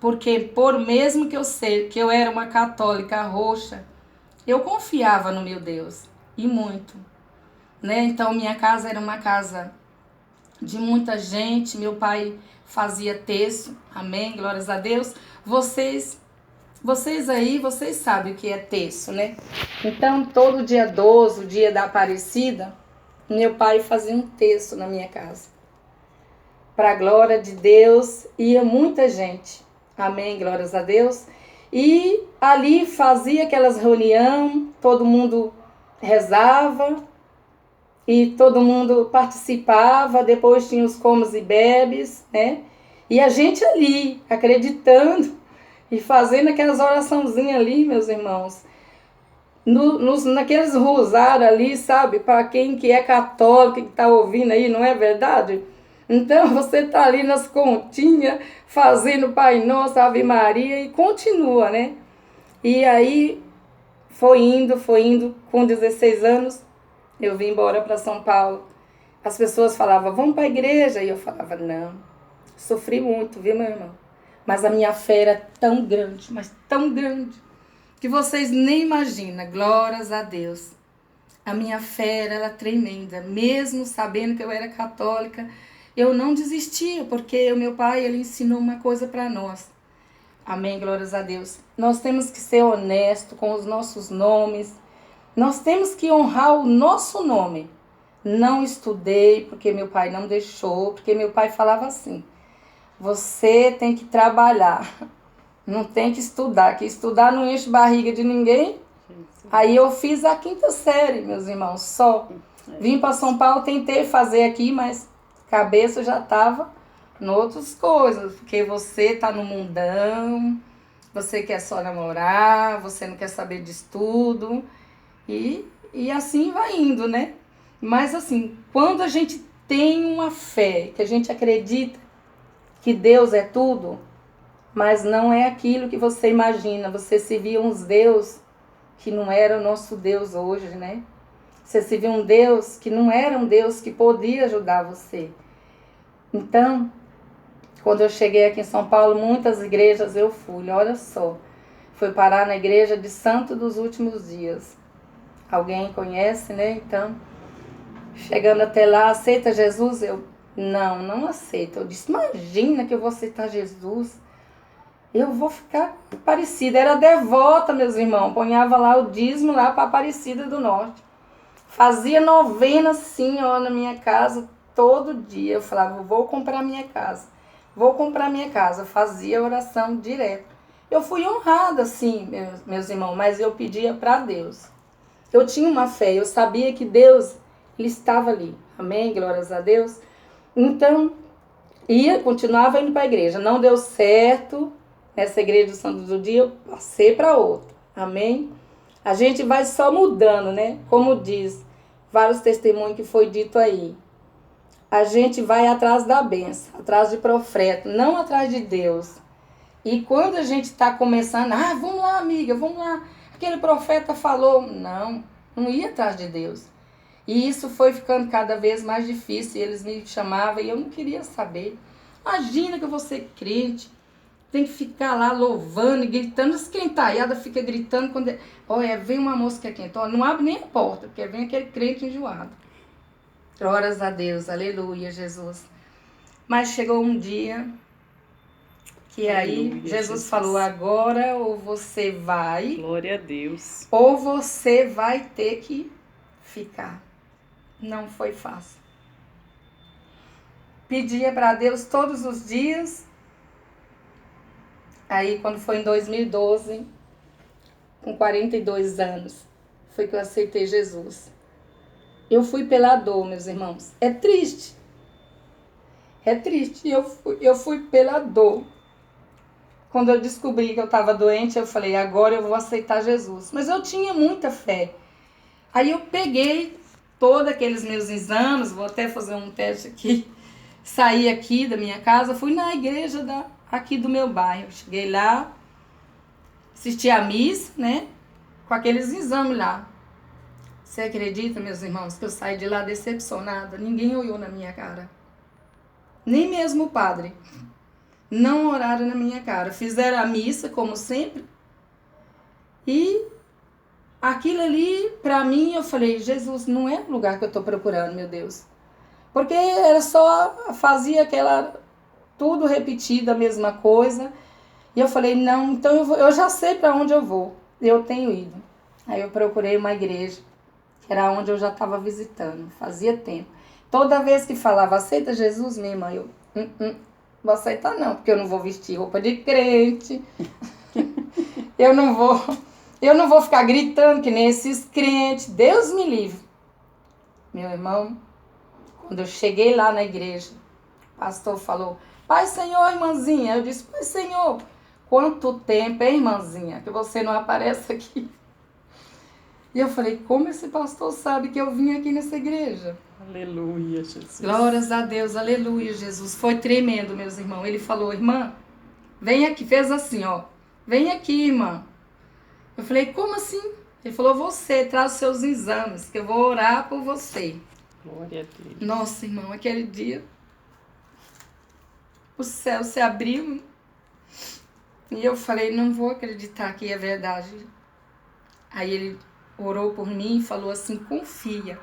Porque por mesmo que eu sei que eu era uma católica roxa, eu confiava no meu Deus, e muito, né? Então minha casa era uma casa de muita gente, meu pai fazia terço, amém, glórias a Deus. Vocês aí, vocês sabem o que é terço, né? Então todo dia 12, o dia da Aparecida, meu pai fazia um terço na minha casa. Para a glória de Deus, ia muita gente. Amém, glórias a Deus. E ali fazia aquelas reuniões, todo mundo rezava e todo mundo participava. Depois tinha os comes e bebes, né? E a gente ali, acreditando e fazendo aquelas oraçãozinhas ali, meus irmãos. Naqueles rosários ali, sabe? Para quem que é católico, que está ouvindo aí, não é verdade? Então você está ali nas continhas, fazendo Pai Nosso, Ave Maria e continua, né? E aí foi indo. Com 16 anos, eu vim embora para São Paulo. As pessoas falavam, vamos para a igreja. E eu falava, não. Sofri muito, viu, meu irmão? Mas a minha fé era tão grande, mas tão grande, que vocês nem imaginam. Glórias a Deus. A minha fé era tremenda, mesmo sabendo que eu era católica, eu não desistia, porque o meu pai, ele ensinou uma coisa para nós. Amém, glórias a Deus. Nós temos que ser honestos com os nossos nomes, nós temos que honrar o nosso nome. Não estudei, porque meu pai não deixou, porque meu pai falava assim, você tem que trabalhar, não tem que estudar, que estudar não enche barriga de ninguém. Aí eu fiz a 5ª série, meus irmãos, só. Vim para São Paulo, tentei fazer aqui, mas cabeça já estava em outras coisas. Porque você tá no mundão, você quer só namorar, você não quer saber de estudo. E assim vai indo, né? Mas assim, quando a gente tem uma fé, que a gente acredita que Deus é tudo, mas não é aquilo que você imagina. Você se via uns deuses que não era o nosso Deus hoje, né? Você se viu um Deus que não era um Deus que podia ajudar você. Então, quando eu cheguei aqui em São Paulo, muitas igrejas eu fui, olha só. Fui parar na igreja de Santo dos Últimos Dias. Alguém conhece, né? Então, chegando até lá, aceita Jesus? Eu, não aceito. Eu disse, imagina que eu vou aceitar Jesus. Eu vou ficar Aparecida. Era devota, meus irmãos. Ponhava lá o dízimo lá para Aparecida do Norte. Fazia novena assim, ó, na minha casa todo dia. Eu falava, vou comprar minha casa. Vou comprar minha casa. Fazia oração direto. Eu fui honrada, assim, meus irmãos, mas eu pedia para Deus. Eu tinha uma fé, eu sabia que Deus, Ele estava ali. Amém? Glórias a Deus. Então, continuava indo para a igreja. Não deu certo. Nessa igreja do Santo do Dia, eu passei para outra. Amém? A gente vai só mudando, né? Como diz vários testemunhos que foi dito aí. A gente vai atrás da bênção, atrás de profeta, não atrás de Deus. E quando a gente está começando, vamos lá, amiga, vamos lá. Aquele profeta falou. Não ia atrás de Deus. E isso foi ficando cada vez mais difícil. E eles me chamavam e eu não queria saber. Imagina que eu vou ser crente. Tem que ficar lá louvando e gritando. As crentaiadas ficam gritando quando... Olha, vem uma mosca quente. Não abre nem a porta, porque vem aquele crente enjoado. Glórias a Deus, aleluia, Jesus. Mas chegou um dia que aí Jesus falou, agora ou você vai... Glória a Deus. Ou você vai ter que ficar. Não foi fácil. Pedia para Deus todos os dias... Aí, quando foi em 2012, com 42 anos, foi que eu aceitei Jesus. Eu fui pela dor, meus irmãos. É triste. É triste. Eu fui pela dor. Quando eu descobri que eu estava doente, eu falei, agora eu vou aceitar Jesus. Mas eu tinha muita fé. Aí eu peguei todos aqueles meus exames, vou até fazer um teste aqui. Saí aqui da minha casa, fui na igreja aqui do meu bairro. Cheguei lá, assisti a missa, né? Com aqueles exames lá. Você acredita, meus irmãos, que eu saí de lá decepcionada? Ninguém olhou na minha cara. Nem mesmo o padre. não oraram na minha cara. Fizeram a missa, como sempre, e aquilo ali, pra mim, eu falei, Jesus, não é o lugar que eu tô procurando, meu Deus. Porque era só, fazia aquela, tudo repetido, a mesma coisa. E eu falei, não, então eu já sei para onde eu vou. Eu tenho ido. Aí eu procurei uma igreja, que era onde eu já estava visitando, fazia tempo. Toda vez que falava, aceita Jesus, minha irmã, eu, vou aceitar não, porque eu não vou vestir roupa de crente. eu não vou ficar gritando que nem esses crentes. Deus me livre. Meu irmão, quando eu cheguei lá na igreja, o pastor falou, Pai Senhor, irmãzinha. Eu disse, Pai Senhor, quanto tempo, hein, irmãzinha, que você não aparece aqui. E eu falei, como esse pastor sabe que eu vim aqui nessa igreja? Aleluia, Jesus. Glórias a Deus, aleluia, Jesus. Foi tremendo, meus irmãos. Ele falou, irmã, vem aqui. Fez assim, ó. Vem aqui, irmã. Eu falei, como assim? Ele falou, você, traz os seus exames, que eu vou orar por você. Glória a Deus. Nossa, irmão, aquele dia, o céu se abriu. E eu falei, não vou acreditar que é verdade. Aí ele orou por mim e falou assim, confia,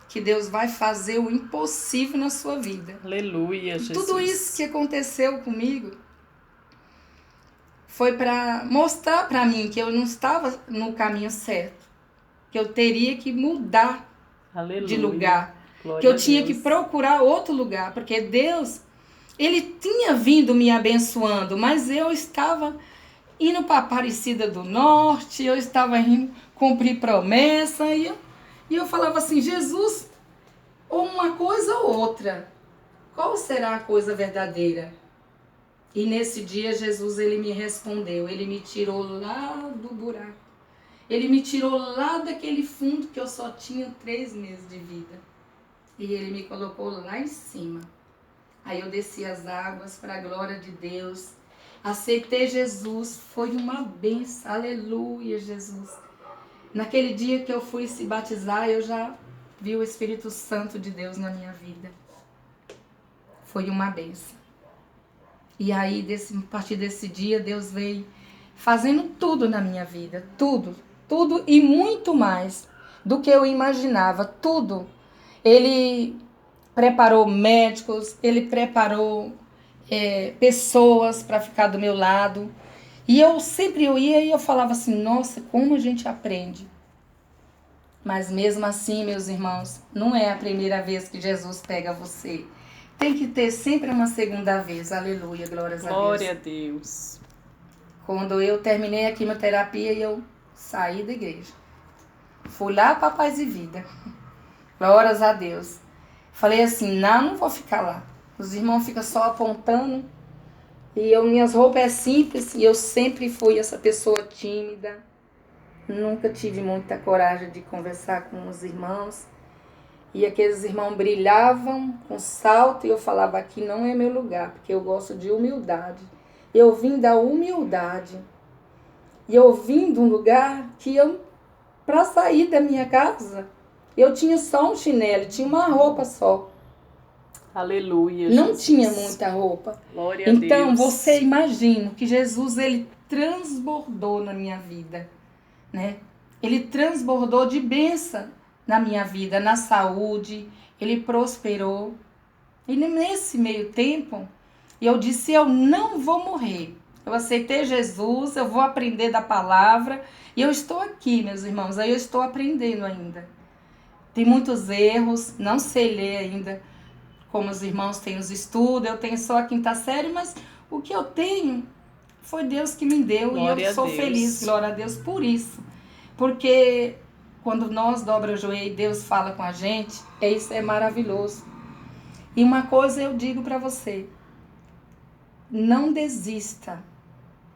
que Deus vai fazer o impossível na sua vida. Aleluia, Jesus. Tudo isso que aconteceu comigo foi para mostrar para mim que eu não estava no caminho certo, que eu teria que mudar Aleluia. de lugar, Glória que eu a tinha Deus. que procurar outro lugar, porque Deus, Ele tinha vindo me abençoando, mas eu estava indo para Aparecida do Norte, eu estava indo cumprir promessa, e eu falava assim, Jesus, ou uma coisa ou outra, qual será a coisa verdadeira? E nesse dia Jesus, ele me respondeu, ele me tirou lá do buraco, ele me tirou lá daquele fundo que eu só tinha 3 meses de vida, e ele me colocou lá em cima. Aí eu desci as águas para a glória de Deus, aceitei Jesus, foi uma bênção, aleluia, Jesus. Naquele dia que eu fui se batizar, eu já vi o Espírito Santo de Deus na minha vida. Foi uma bênção. E aí, a partir desse dia, Deus veio fazendo tudo na minha vida, tudo e muito mais do que eu imaginava, tudo. Ele preparou médicos, ele preparou pessoas para ficar do meu lado. E eu ia e eu falava assim, nossa, como a gente aprende. Mas mesmo assim, meus irmãos, não é a primeira vez que Jesus pega você. Tem que ter sempre uma segunda vez. Aleluia, glórias a Deus. Glória a Deus. Quando eu terminei a quimioterapia, eu saí da igreja. Fui lá para Paz e Vida. Glórias a Deus. Falei assim, não vou ficar lá. Os irmãos ficam só apontando. E minhas roupas é simples. E eu sempre fui essa pessoa tímida. Nunca tive muita coragem de conversar com os irmãos. E aqueles irmãos brilhavam com salto. E eu falava, aqui não é meu lugar. Porque eu gosto de humildade. Eu vim da humildade. E eu vim de um lugar que para sair da minha casa, eu tinha só um chinelo, tinha uma roupa só. Aleluia, Não Jesus. tinha muita roupa. Glória a Então, Deus. você imagina que Jesus, ele transbordou na minha vida, né? Ele transbordou de bênção na minha vida, na saúde, ele prosperou. E nesse meio tempo, eu disse, eu não vou morrer. Eu aceitei Jesus, eu vou aprender da palavra. E eu estou aqui, meus irmãos, aí eu estou aprendendo ainda. Tem muitos erros, não sei ler ainda como os irmãos têm os estudos, eu tenho só a 5ª série, mas o que eu tenho foi Deus que me deu. Glória e eu a sou Deus. feliz, glória a Deus, por isso. Porque quando nós dobramos o joelho e Deus fala com a gente, isso é maravilhoso. E uma coisa eu digo para você, não desista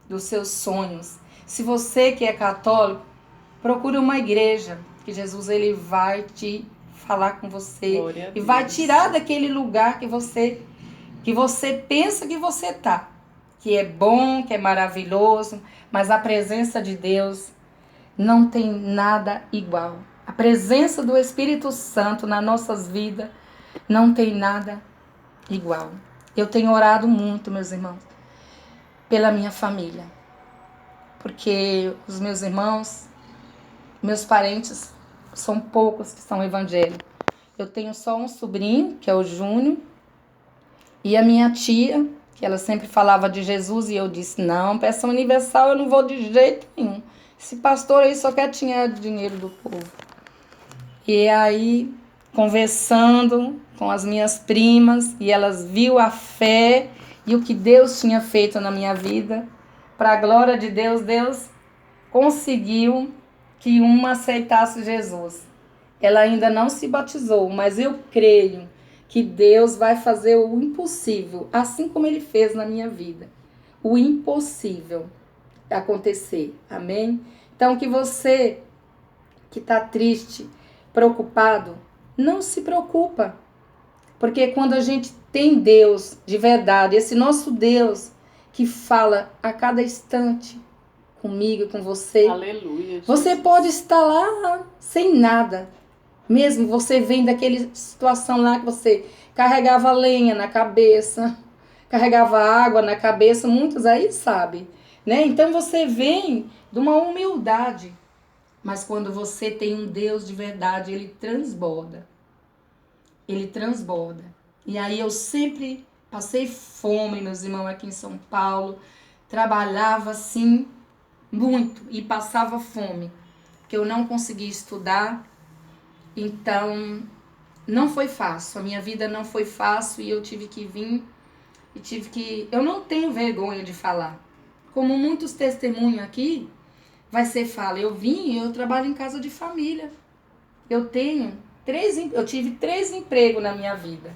dos seus sonhos. Se você que é católico, procure uma igreja, que Jesus ele vai te falar com você Glória a e vai Deus. tirar daquele lugar que você pensa que você tá, que é bom, que é maravilhoso, mas a presença de Deus não tem nada igual. A presença do Espírito Santo nas nossas vidas não tem nada igual. Eu tenho orado muito, meus irmãos, pela minha família. Porque os meus irmãos, meus parentes, são poucos que são evangélicos. Eu tenho só um sobrinho, que é o Júnior, e a minha tia, que ela sempre falava de Jesus, e eu disse, não, peça universal eu não vou de jeito nenhum. Esse pastor aí só quer tirar dinheiro do povo. E aí, conversando com as minhas primas, e elas viu a fé e o que Deus tinha feito na minha vida. Para a glória de Deus, Deus conseguiu que uma aceitasse Jesus. Ela ainda não se batizou, mas eu creio que Deus vai fazer o impossível, assim como Ele fez na minha vida. O impossível acontecer. Amém? Então, que você que está triste, preocupado, não se preocupa. Porque quando a gente tem Deus de verdade, esse nosso Deus que fala a cada instante comigo e com você, Aleluia, você pode estar lá sem nada. Mesmo você vem daquela situação lá que você carregava lenha na cabeça, carregava água na cabeça, muitos aí sabem, né? Então você vem de uma humildade. Mas quando você tem um Deus de verdade, ele transborda. Ele transborda. E aí eu sempre passei fome, meus irmãos, aqui em São Paulo. Trabalhava assim muito e passava fome. Porque eu não conseguia estudar. Então, não foi fácil. A minha vida não foi fácil e eu tive que vir. Eu não tenho vergonha de falar. Como muitos testemunhos aqui, vai ser fala. Eu vim e eu trabalho em casa de família. Eu tive 3 empregos na minha vida.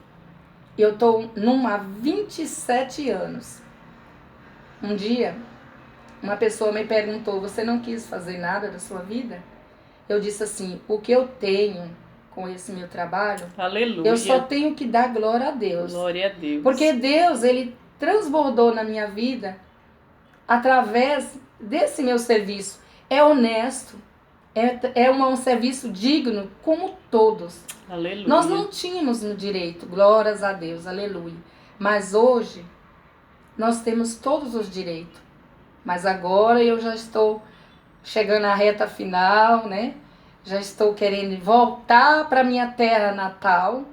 Eu estou numa há 27 anos. Um dia, uma pessoa me perguntou, você não quis fazer nada da sua vida? Eu disse assim, o que eu tenho com esse meu trabalho, aleluia, eu só tenho que dar glória a Deus. Glória a Deus. Porque Deus, ele transbordou na minha vida através desse meu serviço. É honesto. É um serviço digno como todos. Aleluia. Nós não tínhamos no direito, glórias a Deus, aleluia. Mas hoje, nós temos todos os direitos. Mas agora eu já estou chegando à reta final, né? Já estou querendo voltar para minha terra natal.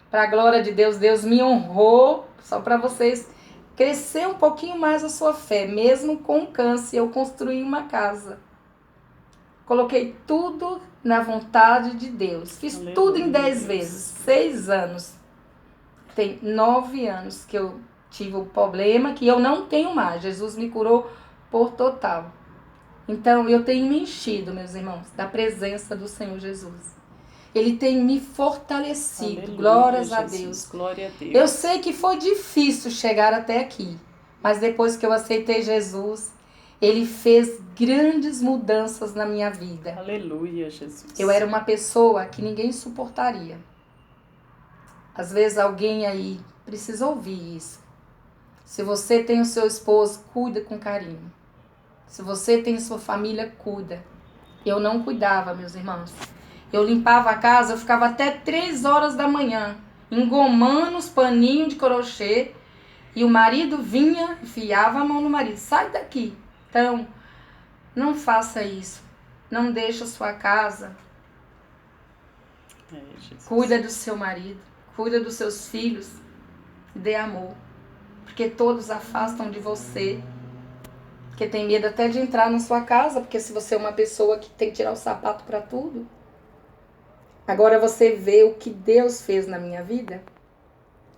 Para a glória de Deus, Deus me honrou. Só para vocês crescer um pouquinho mais a sua fé. Mesmo com câncer, eu construí uma casa. Coloquei tudo na vontade de Deus. Fiz aleluia, tudo em 10 vezes. 6 anos. Tem 9 anos que eu tive o problema que eu não tenho mais. Jesus me curou por total. Então, eu tenho me enchido, meus irmãos, da presença do Senhor Jesus. Ele tem me fortalecido. Aleluia, glórias a Deus. Glória a Deus. Eu sei que foi difícil chegar até aqui. Mas depois que eu aceitei Jesus, Ele fez grandes mudanças na minha vida. Aleluia, Jesus. Eu era uma pessoa que ninguém suportaria. Às vezes alguém aí precisa ouvir isso. Se você tem o seu esposo, cuida com carinho. Se você tem sua família, cuida. Eu não cuidava, meus irmãos. Eu limpava a casa, eu ficava até 3 horas da manhã, engomando os paninhos de crochê. E o marido vinha, enfiava a mão no marido. Sai daqui. Então, não faça isso. Não deixe a sua casa. Cuida do seu marido. Cuida dos seus filhos. Dê amor. Porque todos afastam de você. Porque tem medo até de entrar na sua casa. Porque se você é uma pessoa que tem que tirar o sapato para tudo. Agora você vê o que Deus fez na minha vida.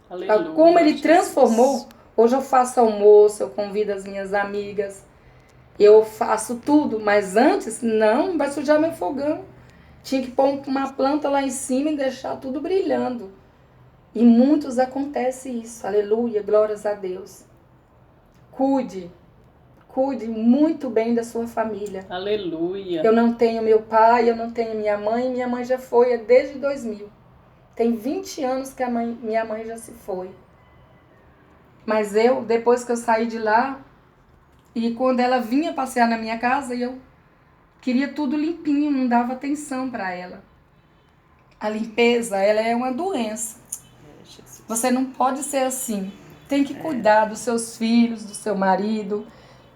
Aleluia, como Ele transformou. Hoje eu faço almoço, eu convido as minhas amigas. Eu faço tudo, mas antes, não vai sujar meu fogão. Tinha que pôr uma planta lá em cima e deixar tudo brilhando. E muitos acontece isso. Aleluia, glórias a Deus. Cuide muito bem da sua família. Aleluia. Eu não tenho meu pai, eu não tenho minha mãe já foi desde 2000. Tem 20 anos que minha mãe já se foi. Mas depois que eu saí de lá, e quando ela vinha passear na minha casa, eu queria tudo limpinho, não dava atenção para ela. A limpeza, ela é uma doença. Você não pode ser assim. tem que cuidar dos seus filhos, do seu marido.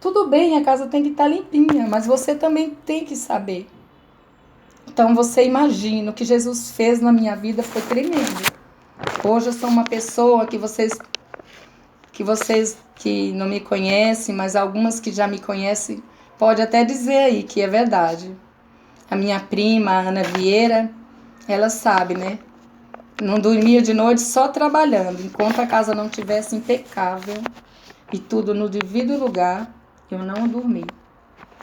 Tudo bem, a casa tem que estar limpinha, mas você também tem que saber. Então você imagina, o que Jesus fez na minha vida foi tremendo. Hoje eu sou uma pessoa que vocês que não me conhecem, mas algumas que já me conhecem, pode até dizer aí que é verdade. A minha prima, a Ana Vieira, ela sabe, né? Não dormia de noite só trabalhando. Enquanto a casa não tivesse impecável e tudo no devido lugar, eu não dormi.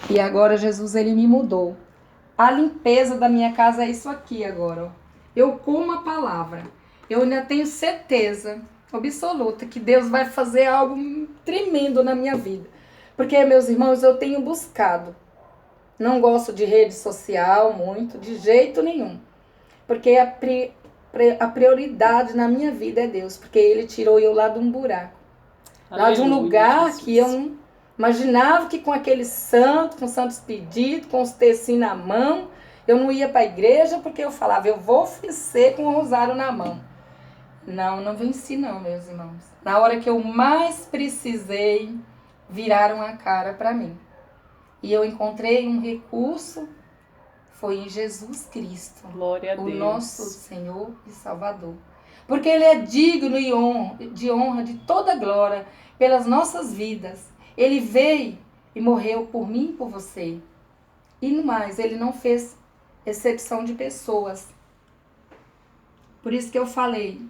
E agora Jesus, ele me mudou. A limpeza da minha casa é isso aqui agora. Ó. Eu como a palavra. Eu ainda tenho certeza absoluta que Deus vai fazer algo tremendo na minha vida. Porque, meus irmãos, eu tenho buscado. Não gosto de rede social muito, de jeito nenhum. Porque a prioridade na minha vida é Deus. Porque Ele tirou eu lá de um buraco. Lá de um lugar Jesus. que eu não imaginava que com aquele santo, com santos pedidos, com os tecinhos na mão, eu não ia para a igreja porque eu falava, eu vou vencer com o rosário na mão. Não venci não, meus irmãos. Na hora que eu mais precisei, viraram a cara para mim. E eu encontrei um recurso, foi em Jesus Cristo, Glória a o Deus. nosso Senhor e Salvador. Porque Ele é digno de honra, de toda glória, pelas nossas vidas. Ele veio e morreu por mim e por você. E no mais, Ele não fez exceção de pessoas. Por isso que eu falei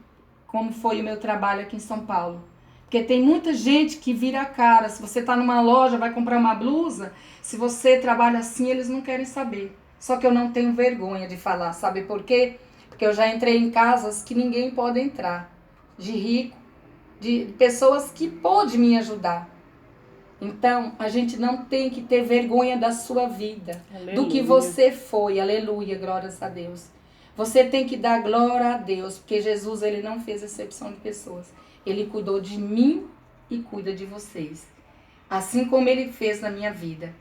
como foi o meu trabalho aqui em São Paulo. Porque tem muita gente que vira a cara. Se você está numa loja, vai comprar uma blusa, se você trabalha assim, eles não querem saber. Só que eu não tenho vergonha de falar. Sabe por quê? Porque eu já entrei em casas que ninguém pode entrar. De rico, de pessoas que podem me ajudar. Então, a gente não tem que ter vergonha da sua vida. Aleluia. Do que você foi. Aleluia, glórias a Deus. Você tem que dar glória a Deus, porque Jesus, ele não fez exceção de pessoas. Ele cuidou de mim e cuida de vocês. Assim como ele fez na minha vida.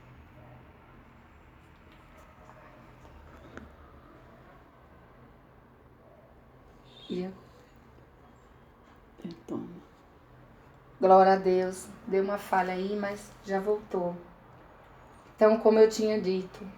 Então, Glória a Deus. Deu uma falha aí, mas já voltou. Então, como eu tinha dito,